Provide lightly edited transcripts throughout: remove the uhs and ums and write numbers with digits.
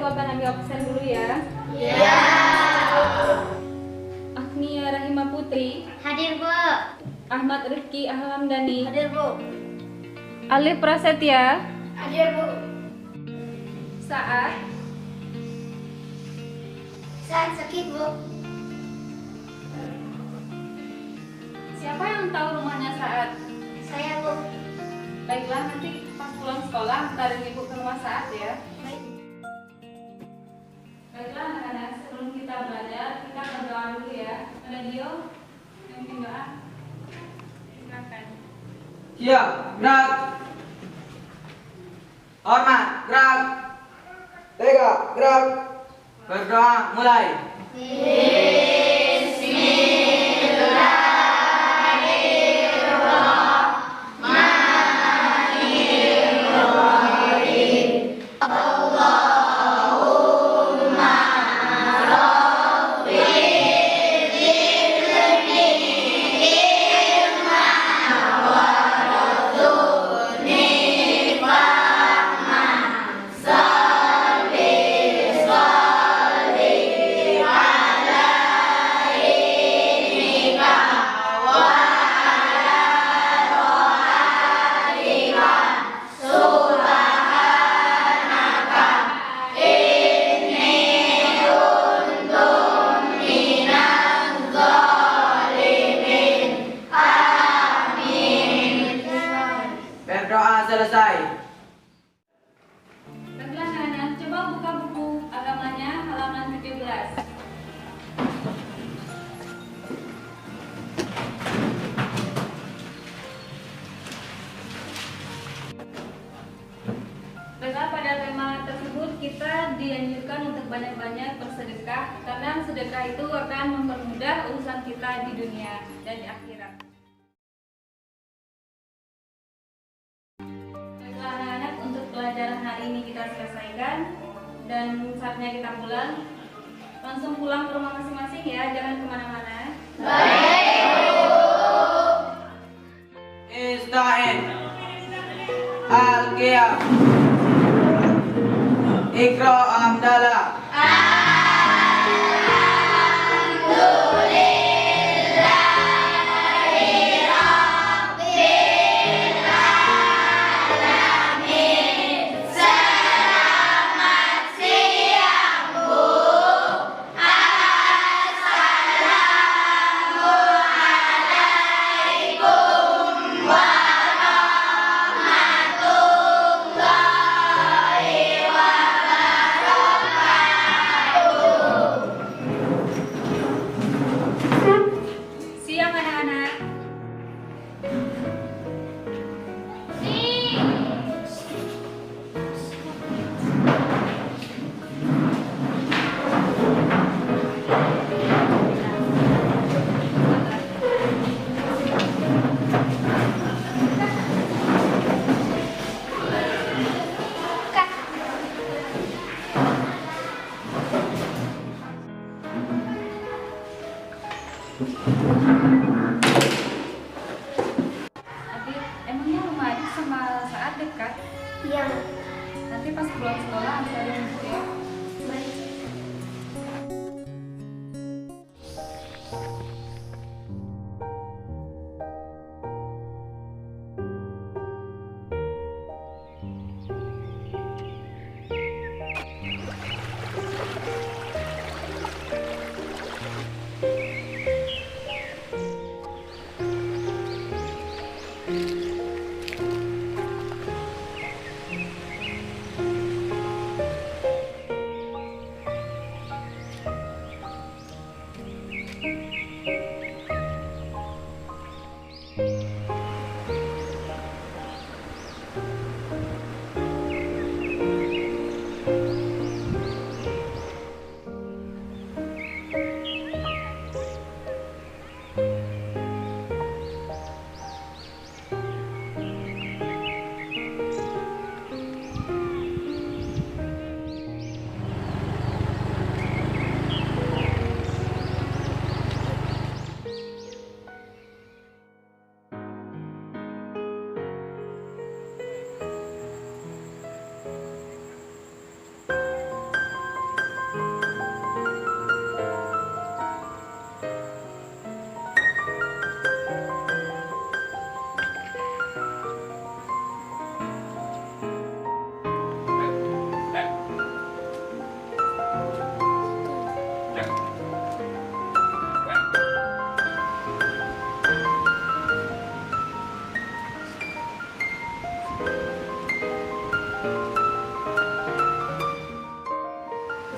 Akan ambil absen dulu ya. Iya. Agnia Rahima Putri. Hadir, Bu. Ahmad Rifki Ahlamdani. Hadir, Bu. Alif Prasetya. Hadir, Bu. Saat. Saat sakit, Bu. Siapa yang tahu rumahnya Saat? Saya, Bu. Baiklah, nanti pas pulang sekolah antarin ibu ke rumah Saat ya. Baik. Baiklah anak-anak, sebelum kita belajar, kita berdoa dulu ya. Ada Dio yang bikin doa. Silakan. Siap, gerak. Hormat, gerak. Tegak, gerak. Berdoa, mulai. Berdoa selesai. Baiklah anak-anak, coba buka buku agamanya halaman 17. Baiklah, pada tema tersebut kita dianjurkan untuk banyak-banyak bersedekah karena sedekah itu akan mempermudah urusan kita di dunia dan di akhirat. Baiklah anak-anak, untuk pelajaran hari ini kita selesaikan dan saatnya kita pulang. Langsung pulang ke rumah masing-masing ya, jangan kemana-mana. Ista'in. Al-Qiyam. Iqra Amdala.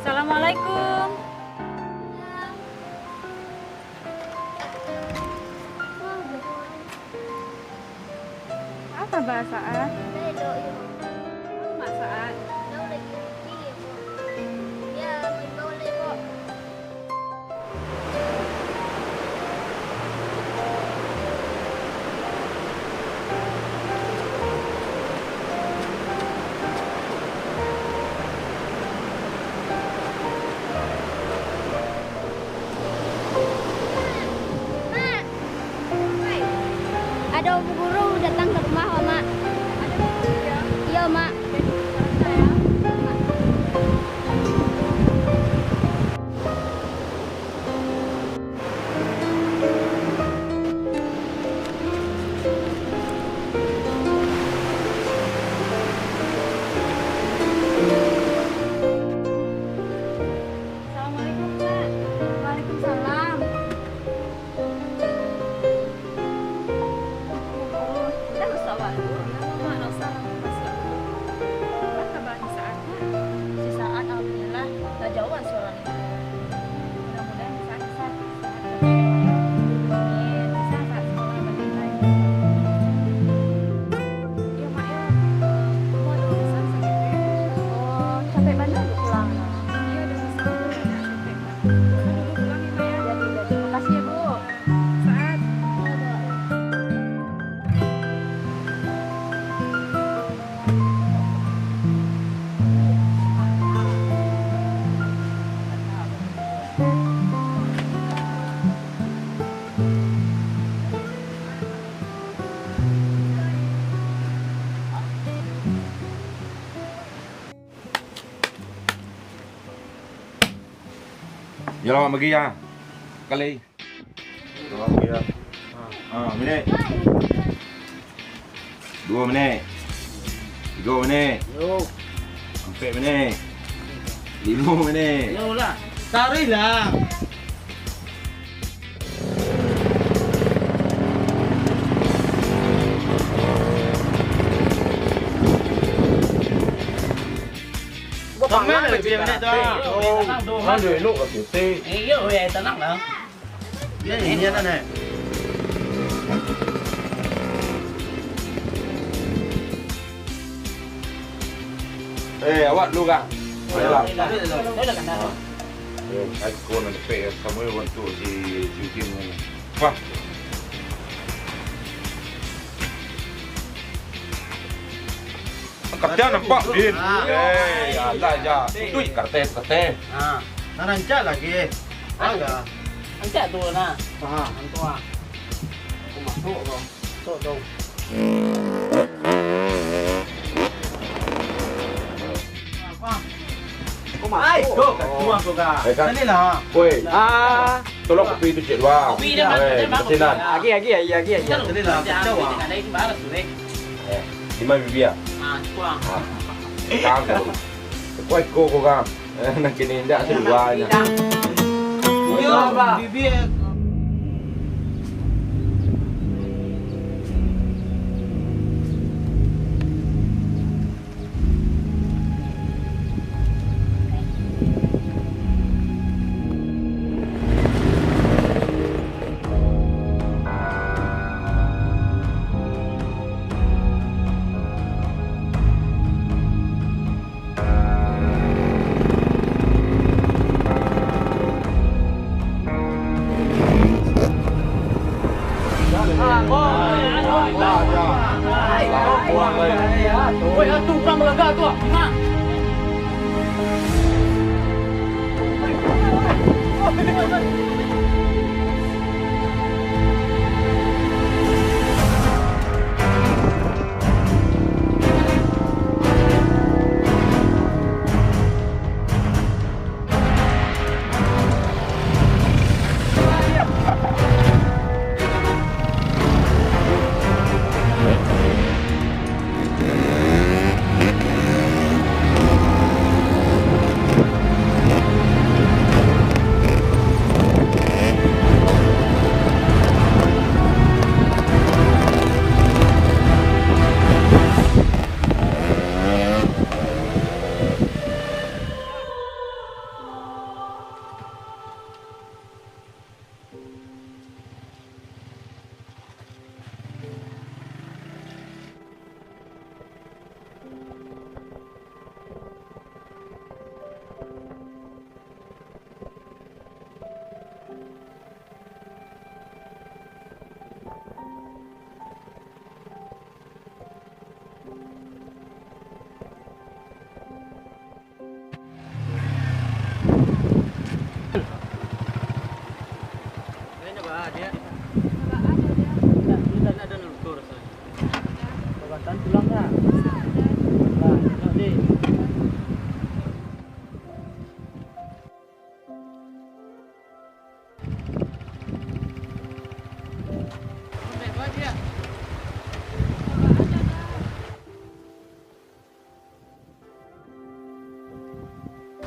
Assalamualaikum. Apa bahasaan? Masakan. Ya, may boleh po. Mak. Ada guru datang ke rumah, oh, Mak. Ada guru ya? Iya, Mak. Saya. Assalamualaikum, Kak. Waalaikumsalam. Udah nggak usah walu, nggak usah masih. Apa kabar di saatnya? Si saat alhamdulillah gak jauhan suaranya. Mudah-mudahan di saat sehat. Amin. Bisa saat sekolah makin baik. Iya, Mak, ya. Mau ada urusan sakit ya? Oh, capek banget lu pulang. Iya, ada urusan ada sakit, Mak. Dulu pulang ya, Mak, ya. Jadi makasih ya Bu. Saat. Jalan bagi ya. Kali. Jalan bagi ya. Minit. 2 minit. 3 minit. Yo, 4 minit. 5 minit. yo lah. Cari lah. Mana lagi dia minit tu? Mana duit lu kat situ? Yo, tenang lah. Ya, ini ada ni. Awak dulu kan? Baiklah. Dah kan. Aku nak pay kamu untuk si Kim. Wah. Kapten nampak Din. Alah ja. Duit kartet. Ah, narancak lagi. Agak. Angkat tu nah. Faham, antua. Aku masuk kau. Masuk tu. Apa? Aku masuk. Ai, go kat rumah kau kah. Sini lah. Woi. Tolong kopi tu cik luar. Kopi dia bang. Kesinan. Lagi. Sini lah. Jauh. Ada ini balas tu deh. 5 bibi ah. Ah, kurang. Kang tu. Kau ikut kau kang. Nak kini ndak seluarnya. Yo, bibi.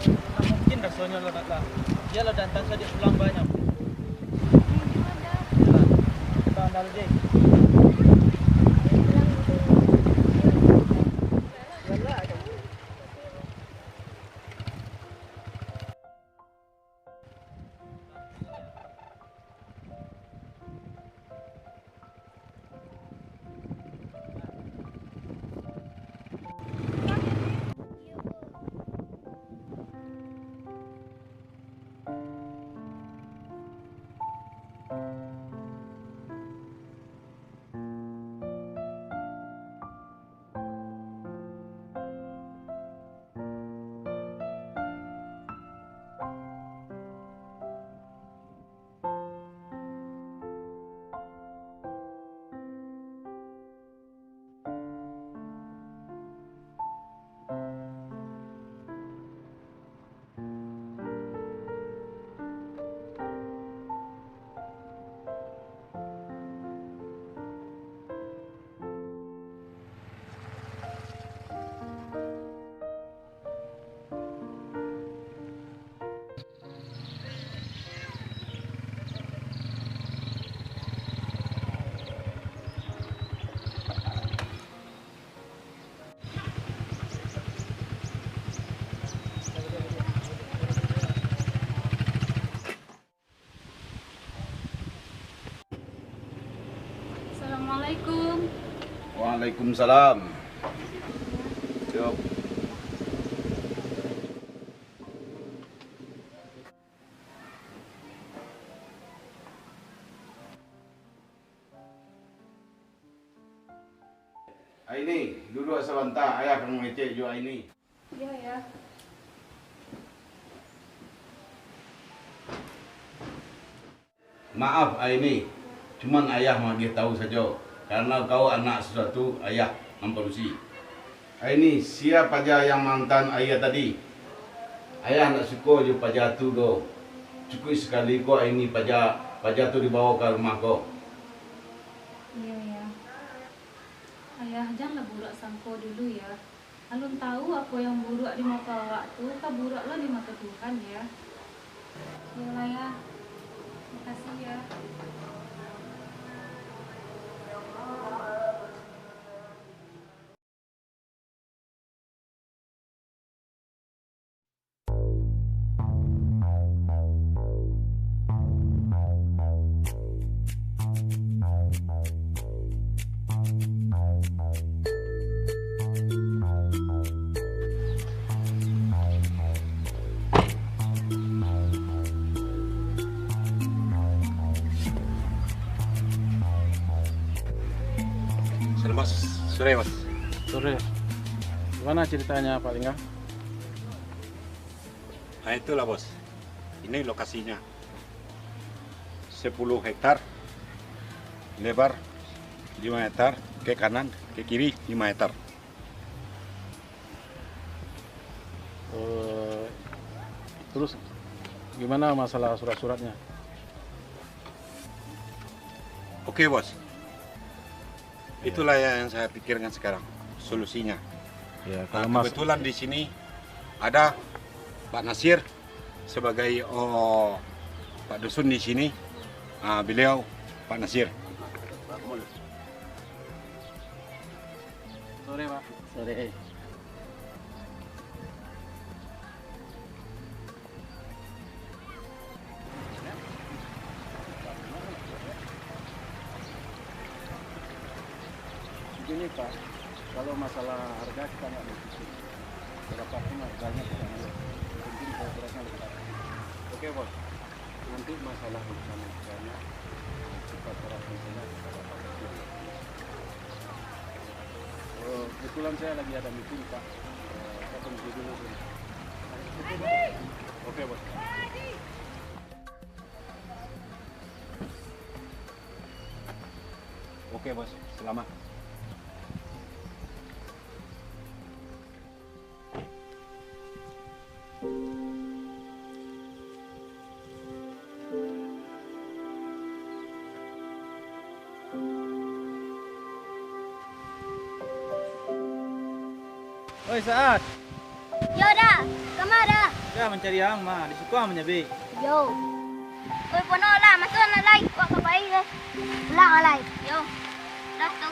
Mungkin rasanya lo nak. Dia lo datang saja pulang banyak. Kita andal je. Assalamualaikum. Waalaikumsalam. Yuk. Aini, duduk sebentar. Ayah akan mengecek juga Aini. Iya ya. Maaf Aini, cuman ayah mau dia tahu saja. Karena kau anak sesuatu, ayah memperusi. Aini, siapa aja yang mantan ayah tadi? Ayah nak suka je paja tu do. Cukup sekali ko Aini paja tu dibawa ke rumah kau. Iya ya. Ayah janganlah buruk sangko dulu ya. Alun tahu apa yang buruk di mata awak tu, buruklah di mata Tuhan ya. Iyalah ya. Makasih ya. Mas, sore mas. Sore. Gimana ceritanya Pak Lingga? Nah itulah bos, ini lokasinya 10 hektar lebar 5 hektar ke kanan, ke kiri 5 hektar. Terus gimana masalah surat-suratnya? Oke bos, itulah yang saya pikirkan sekarang solusinya. Ya, Nah, kebetulan di sini ada Pak Nasir sebagai Pak Dusun di sini. Nah, beliau Pak Nasir. Sore Pak. Sore. Begini Pak, kalau masalah harga kita nggak diskusi. Berapapun harganya kita lihat. Penting kalau suratnya dekat. Oke bos. Nanti masalah urusan harganya kita serahkan saja kepada Pak Nasir. Kebetulan saya lagi ada meeting Pak. Saya tunggu dulu. Oke bos. Oke bos, selamat. Oi Saat, Yoda, kamera. Ya mencari ang mah, di situ amanya be. Yo. Oi puno lah, masuk na lai. Wak kapai ke. Ulang alai. Yo. Dah tu.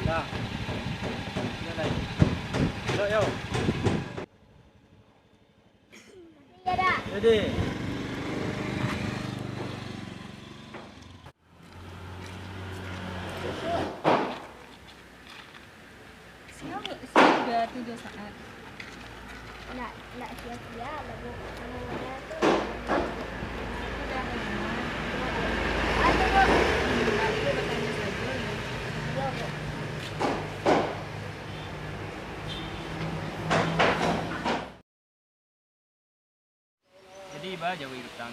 Dah. Ya dah. Yo yo. Ya dah. Jadi. Sudah 7 saat. Nak sia-sia lagu namanya tu. Sudah lama. Ada kok. Tadi bertanya saja ya. Yo. Kok. Jadi ba jauh hutang.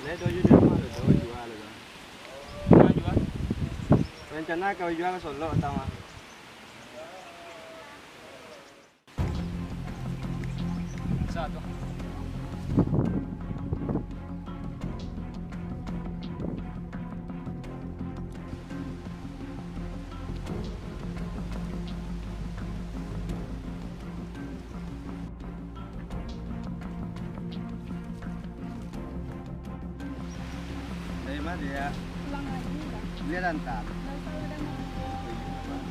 Le doju di rumah lo, doju jual lo. Mana jual? Rencana kau jual ke Solo atau mah? Satu. Dari mana dia? Pulang lagi dah. Dia lantar. Kalau ada mau. Ya, Pak.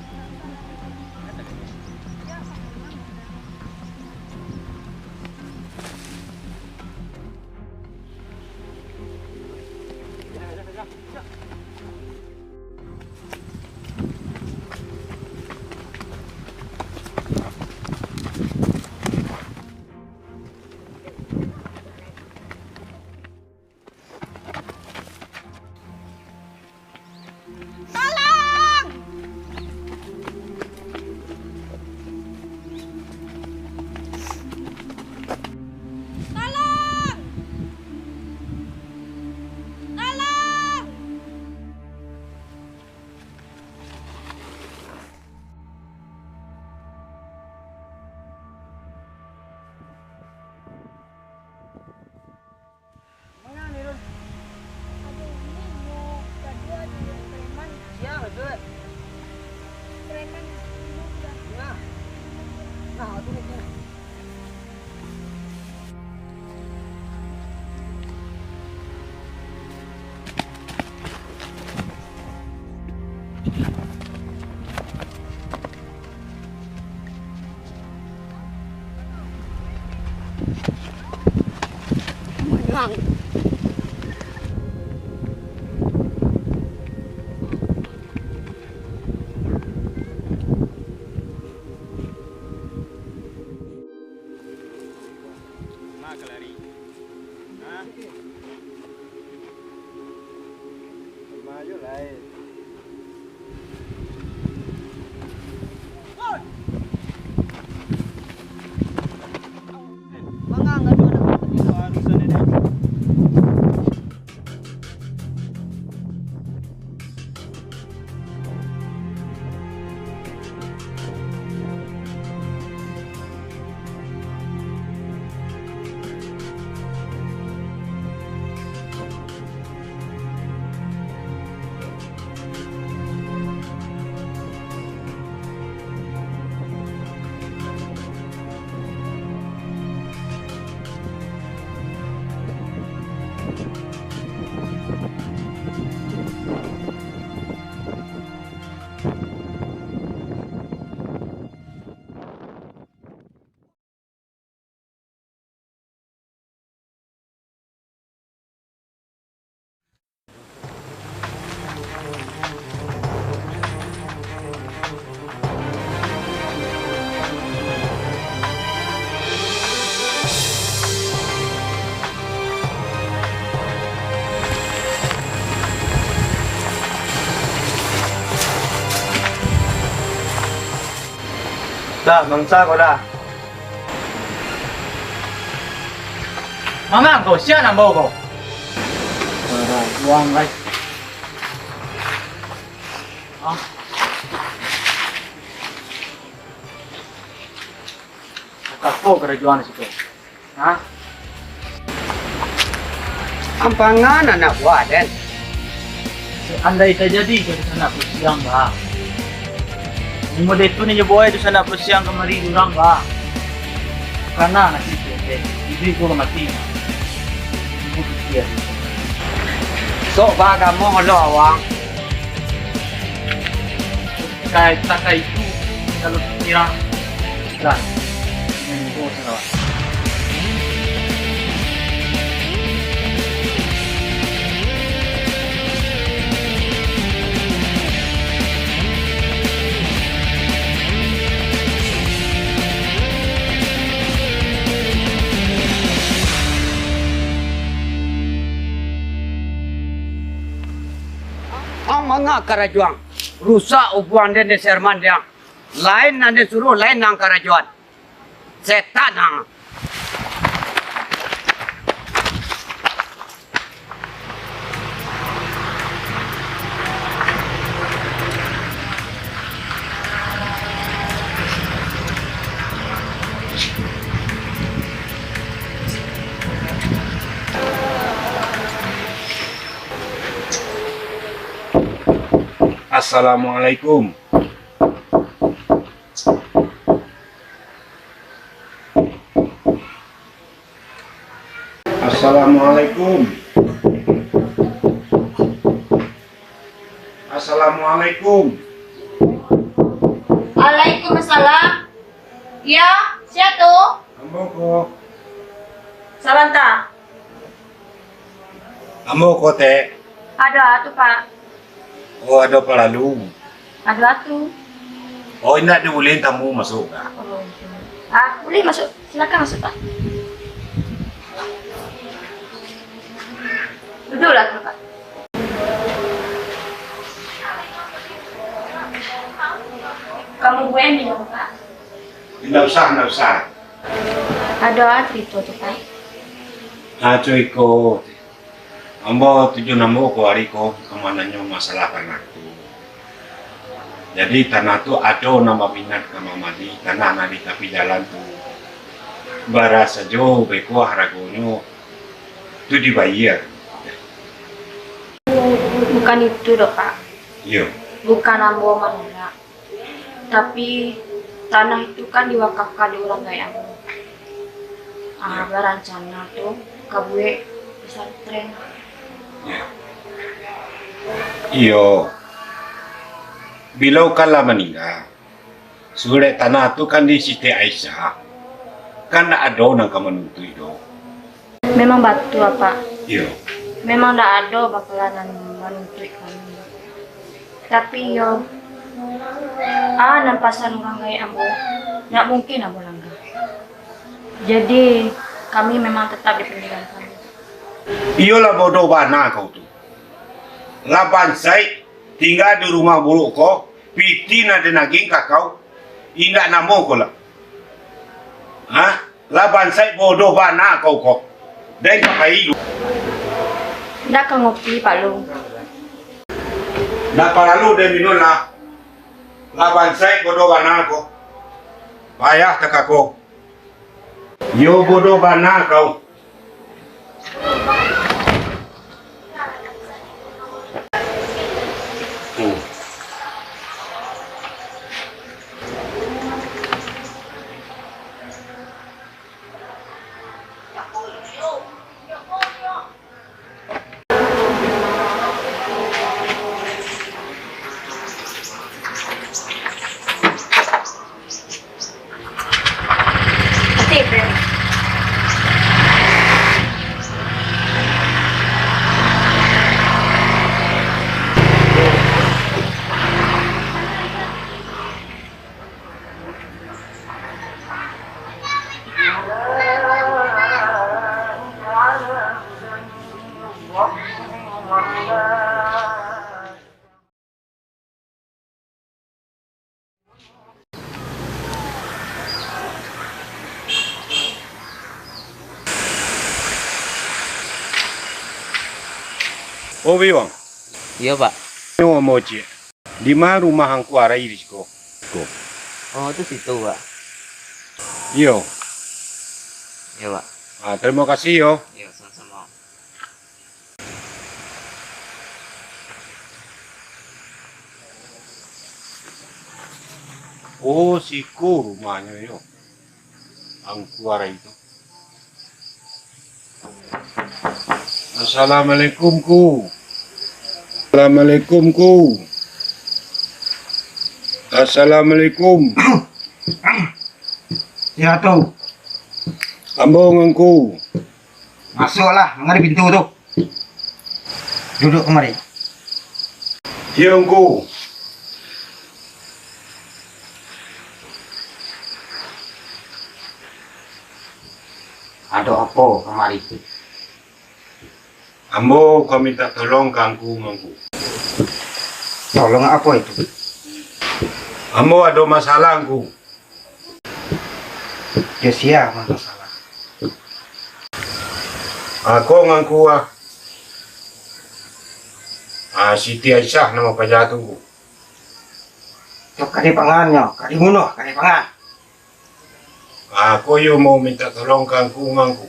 Aduh, ini mau tadi ada yang preman. Ya, betul. Preman hidup dah. Nah. Nah, aku ni. Menang. Mak kelari. Hah? Maju lah. Mga nga doon ako. Itu harusan ini. Dah, bangsa kau dah. Mamang kau, siapa nak bawa kau? Uang guys. Kau kerajaan situ. Hah? Ampangan anak buah dan Andai terjadi ke sana persiang bah. Ni model tu ni je boy tu sana persiang kemari durang bah. Karena nanti dia ibu ko mati. Ibu dia. sok ba kamu lo awang. Kai itu kalau kira kan. Ini ko sana. Manga karajuang rusak ubuan dan serman dia lain nanti suruh lain nang karajuan setan nang Assalamualaikum. Assalamualaikum. Assalamualaikum. Waalaikumsalam. Ya, siapa tu? Ambo ko. Salanta. Ambo ko te. Ada tu Pak. Oh ada pelalu. Ada tu. Oh indah dibolehin tamu masuk ka. Oh. Ah, boleh masuk. Silakan masuk Pak. Duduklah tu Pak. Kamu gue minum Pak. Tidak usah. Ada itu tu Pak. Cuy ko. Ambo tujuh namo ko hari ko kemananya masalah tanah tu. Jadi tanah tu ada nama minat ke mamadi tanah nadi tapi jalan tu. Bara sajo beko haragonyo tu dibayar. Bukan itu dok Pak. Iya. Bukan ambo menolak. Tapi tanah itu kan diwakafkan di orang gaya ambo. Berencana tuh kabue pesantren. Iyo. Bilau kala meninggal. Surat tanah tu kan di Siti Aisyah. Kan ada nang kamenutu itu. Memang batu apa? Iyo. Memang tak ada bakalan menuntut kami. Tapi yo, nampasan orang gaya ambo, nggak mungkin ambo langgar. Jadi kami memang tetap di pendidikan kami. Iyalah bodoh bana kau tu. Laban saya tinggal di rumah buruk kau, piti na denaging kakau, indak namo kau lah. Hah? Laban saya bodoh bana kau. Dan pakai hidup. Ndak ka ngopi Pak Long. Ndak lalu dan minum lah. Laban saya bodoh bana kau. Payah tak kau. Yo bodoh bana kau. Oh, Biwang. Iya, Pak. Nyo moji. Di mana rumah angku arai di siko? Oh, itu situ, Pak. Iyo. Iya, Pak. Ah, terima kasih yo. Iya, sama-sama. Oh, siko rumahnya yo. Angku arai itu. Assalamualaikum ku. Assalamualaikum ku. Assalamualaikum. Ya tuh, Ambong angku. masuklah, mengenai pintu tuh. Duduk kemari. Iya angku. Ada apa kemari? Ambo kau minta tolong ke angku angku. Tolong apa itu? Ambo ada masalah angku. Ya siapa masalah? Aku ngangku Siti Aisyah nama pajatu. Cok kali pangannya, kali bunuh, kali pangan. Aku yo mau minta tolong ke angku ngangku.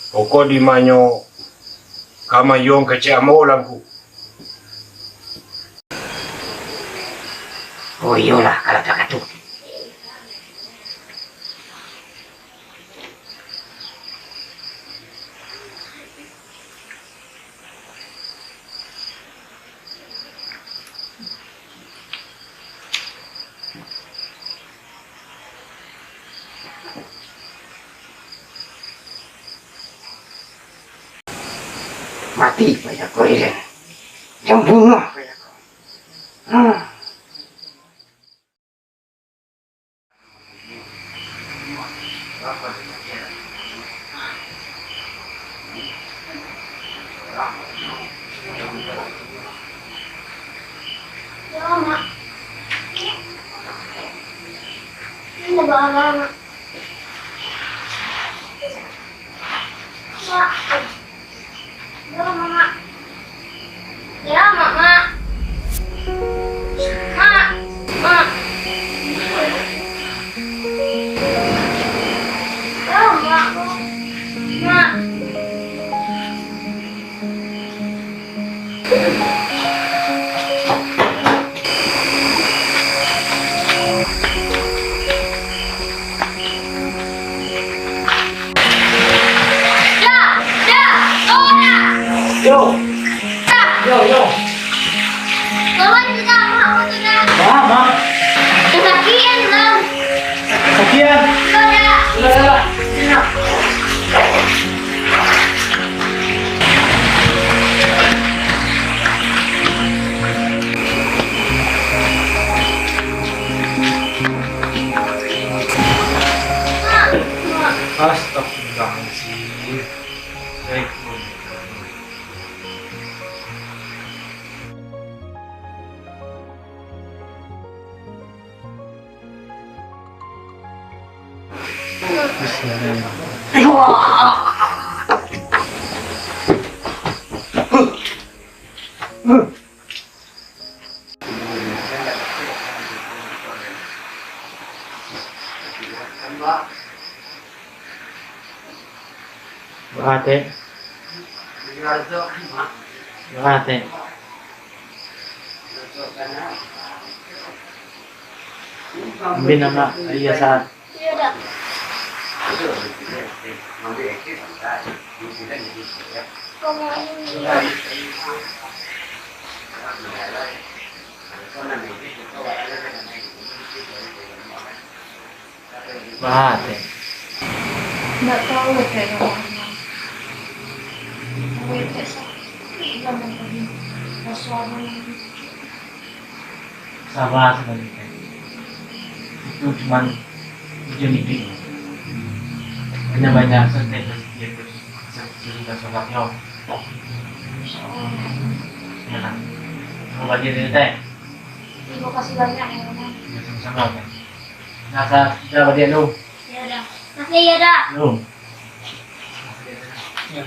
Pokok di manyo kama yong kecik amo langku. Oh iyalah, kalau tak itu. Mati banyak kau ini. Yang bunuh banyak kau. Ya, Mak. Ini bawa Mak. Mak. Ya, Mama. Ya, Mama. Mak. Mak. Ya, Mak. Mak. Bawa juga Mak, sudah. Mama, Kesakian dong. sekian. Sudah. Astagfirullahaladzim. Baik. Berhati. Berhati. Ambil nama iya saat. Ya udah. Kamu ini. Berhati. Nggak tahu kayak orang. Sabar sebenarnya. Itu cuman jenis hanya banyak santai sedikit terus sudah sholatnya. Ya kan. Mau bagi dari teh. Terima kasih banyak ya, Mama. Ya sama-sama kan. Nasa kita bagi lu. Ya udah. Masih ya udah. Lu. Ya,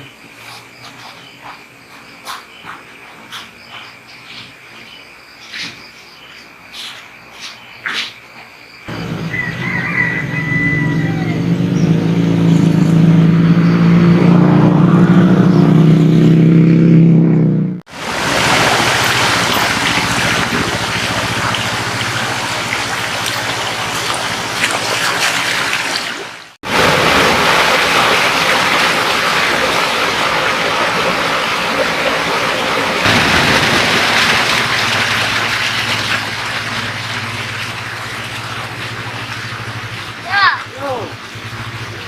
Yo,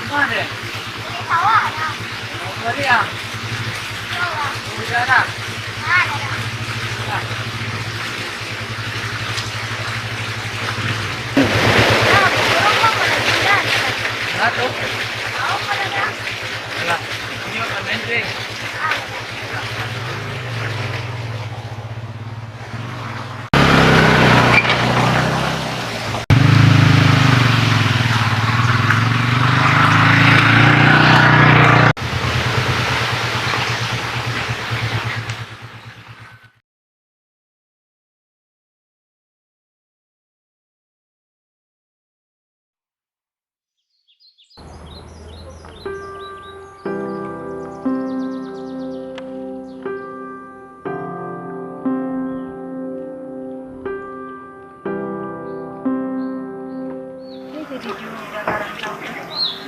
mana? ini tawa ada. Mari ya. Yo, Udah ada. ada. Satu. Tahu pada dah. Lah, ini orang menteri.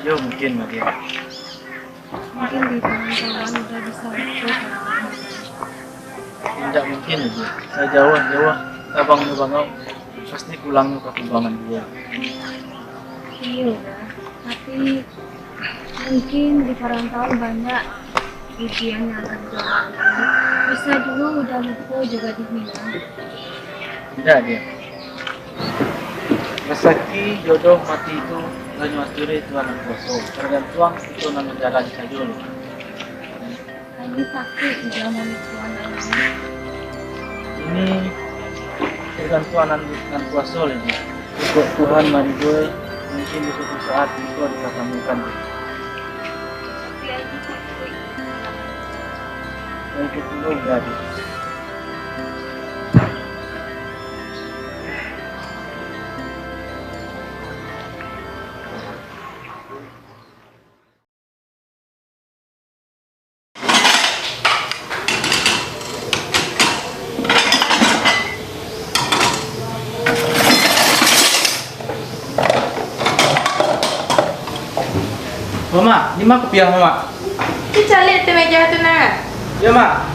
Yo, mungkin lagi. Mungkin di kawan-kawan udah bisa ikut. Tidak mungkin aja. Saya jauh. Abang bangau pasti pulang ke kubangan dia. Iya, tapi mungkin di perantauan banyak ujian yang akan dijalani. Bisa dulu udah lupa juga dibilang. Tidak dia. Rezeki jodoh mati itu banyak maturi Tuhan yang kuasa. Tergantung itu nama jalan saja loh. Ini sakit di dalam Tuhan ini. Ini tergantung dengan kuasa loh dia. Ikut Tuhan mari gue mungkin di suatu saat itu diketemukan. Tapi ini sakit. Saya ikut dulu berarti. Mama, ni mak kopiah mama. Kita lihat tu meja tu nak. Ya mak.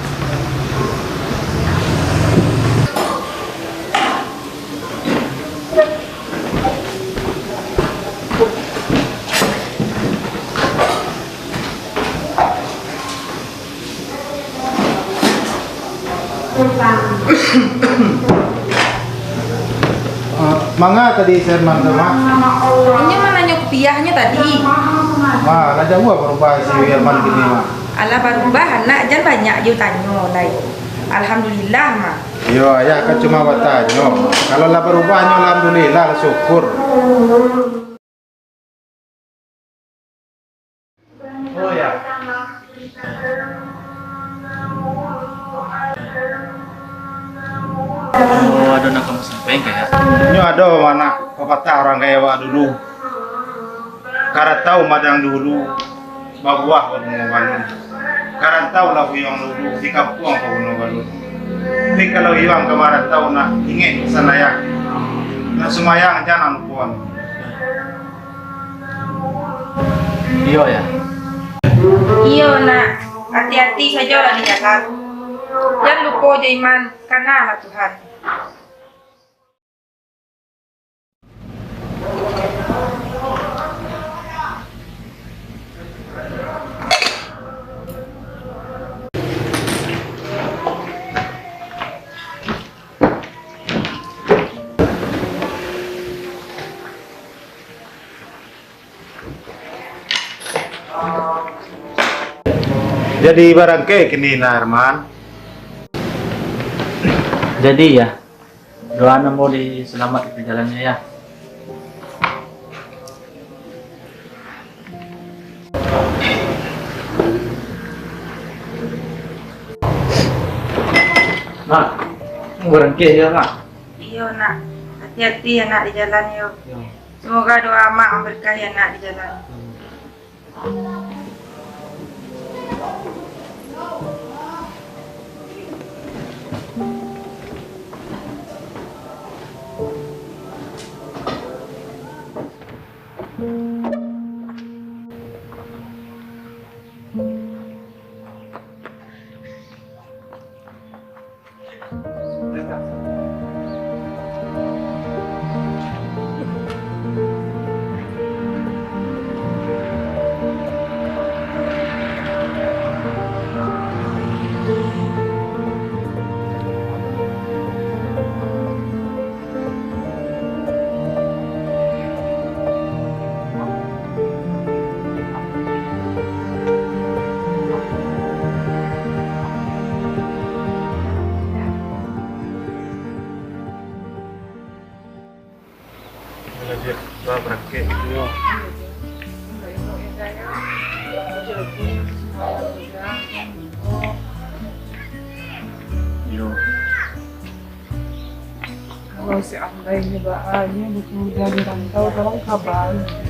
Mangga tadi Sherman tu mak. Ini mana nyok piahnya tadi? Ma, ada gua berubah si Sherman gini mak. Ala berubah anak jan banyak you tanyo lai. Alhamdulillah mah. Yo, ayah kan cuma bertanya. Kalau lah berubahnya alhamdulillah lah syukur. Oh ya. Oh, ada nak kamu sampaikan kayak. Nyo ada mana pepatah orang kaya wa dulu. Karat tahu madang dulu. Babuah wa balun. Karat tahu lah yang dulu di kampung ko balun. Tapi kalau iwang kemarin tahu nak ingin sana ya. Na sumayang jangan puan. Iya ya. Iya nak, hati-hati saja lah di jalan. Jangan lupa aja iman, karena Allah Tuhan. Jadi barang ke kini Arman. Jadi ya, doa mau diselamat di perjalanannya ya. Nak, berengkeh ya nak. Iya nak, hati-hati ya nak di jalan yo. Ya. Semoga doa mak memberkahi anak di jalan. Lanjut, doa berangkat. Yo. Yo. Kalau seandainya bahagia bekerja di rantau, tolong kabarin.